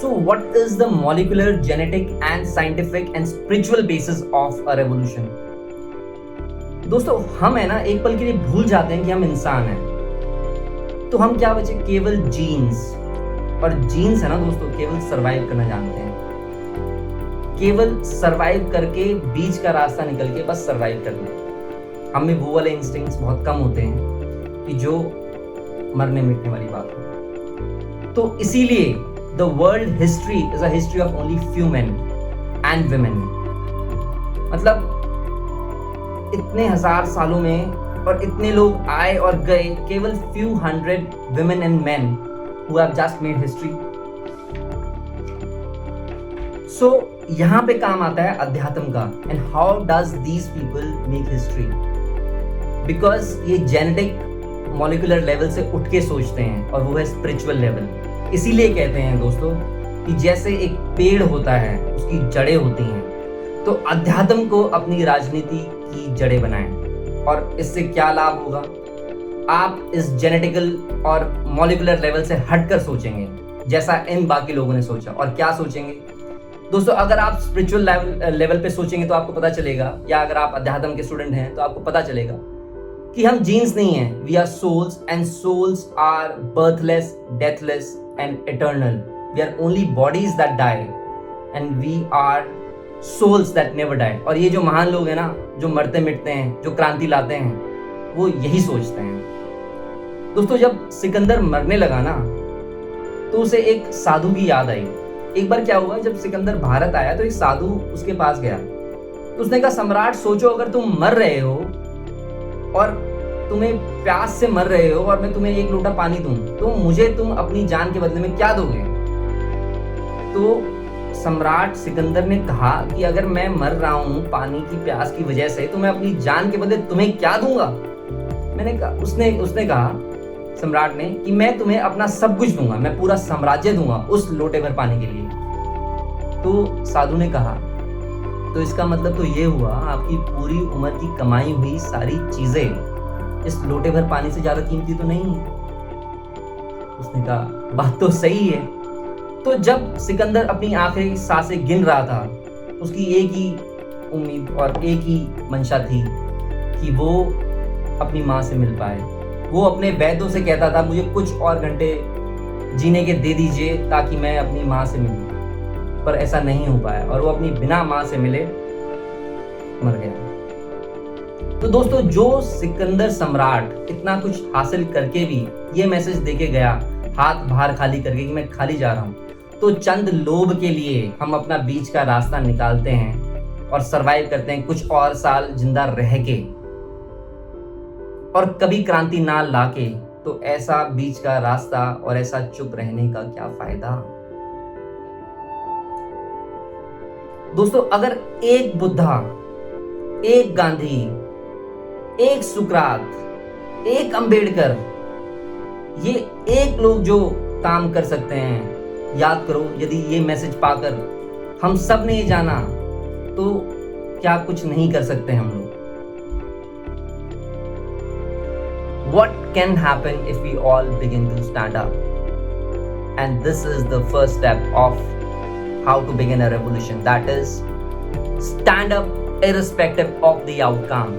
So what is the molecular, genetic and scientific and spiritual basis of a revolution? दोस्तों हम है ना एक पल के लिए भूल जाते हैं कि हम इंसान हैं। तो हम क्या बचे? केवल जीन्स। और जीन्स है ना दोस्तों, केवल सरवाइव करना जानते हैं। केवल सरवाइव करके बीच का रास्ता निकल के बस सरवाइव करना। हम में वो वाले इंस्टिंक्ट्स बहुत कम होते हैं कि जो मरने मिटने वाली बात हो। तो इसीलिए the world history is a history of only few men and women। मतलब इतने हजार सालों में और इतने लोग आए और गए, केवल few hundred women and men who have just made history। So यहाँ पे काम आता है अध्यात्म का। and how does these people make history? because ये जेनेटिक मॉलिक्यूलर लेवल से उठ के सोचते हैं और वो है स्पिरिचुअल लेवल। इसीलिए कहते हैं दोस्तों कि जैसे एक पेड़ होता है उसकी जड़ें होती हैं, तो अध्यात्म को अपनी राजनीति की जड़ें बनाएं। और इससे क्या लाभ होगा? आप इस जेनेटिकल और मॉलिक्यूलर लेवल से हटकर सोचेंगे जैसा इन बाकी लोगों ने सोचा। और क्या सोचेंगे दोस्तों? अगर आप स्पिरिचुअल लेवल पे सोचेंगे तो आपको पता चलेगा, या अगर आप अध्यात्म के स्टूडेंट हैं तो आपको पता चलेगा कि हम जीन्स नहीं हैं, we are souls and souls are birthless, deathless and eternal। we are only bodies that die and we are souls that never die। और ये जो महान लोग हैं ना, जो मरते मिटते हैं, जो क्रांति लाते हैं, वो यही सोचते हैं। दोस्तों जब सिकंदर मरने लगा ना, तो उसे एक साधु की याद आई। एक बार क्या हुआ, जब सिकंदर भारत आया तो एक साधु उसके पास गया। तो उसने कहा, सम्राट सोचो, अगर तुम मर रहे हो और तुम्हें प्यास से मर रहे हो और मैं तुम्हें एक लोटा पानी दूं, तो मुझे तुम अपनी जान के बदले में क्या दोगे? तो सम्राट सिकंदर ने कहा कि अगर मैं मर रहा हूं पानी की प्यास की वजह से, तो मैं अपनी जान के बदले तुम्हें क्या दूंगा? उसने कहा सम्राट ने कि मैं तुम्हें अपना सब कुछ दूंगा, मैं पूरा साम्राज्य दूंगा उस लोटे भर पानी के लिए। तो साधु ने कहा, तो इसका मतलब तो ये हुआ आपकी पूरी उम्र की कमाई हुई सारी चीजें इस लोटे भर पानी से ज्यादा कीमती तो नहीं है। उसने कहा, बात तो सही है। तो जब सिकंदर अपनी आखिरी सांसें गिन रहा था, उसकी एक ही उम्मीद और एक ही मंशा थी कि वो अपनी माँ से मिल पाए। वो अपने वैद्यों से कहता था, मुझे कुछ और घंटे जीने के दे दीजिए ताकि मैं अपनी माँ से मिलूं, पर ऐसा नहीं हो पाया और वो अपनी बिना माँ से मिले मर गया। तो दोस्तों जो सिकंदर सम्राट इतना कुछ हासिल करके भी ये मैसेज देके गया, हाथ बाहर खाली करके कि मैं खाली जा रहा हूँ, तो चंद लोभ के लिए हम अपना बीच का रास्ता निकालते हैं और सरवाइव करते हैं कुछ और साल जिंदा रह के, और कभी क्रांति ना लाके। तो ऐसा बीच का रास्ता और ऐसा चुप रहने का क्या फायदा? दोस्तों अगर एक बुद्धा, एक गांधी, एक सुकरात, एक अंबेडकर, ये एक लोग जो काम कर सकते हैं, याद करो यदि ये मैसेज पाकर हम सब ने ये जाना, तो क्या कुछ नहीं कर सकते हम लोग? What can happen if we all begin to stand up? And this is the first step of how to begin a revolution, that is stand up irrespective of the outcome।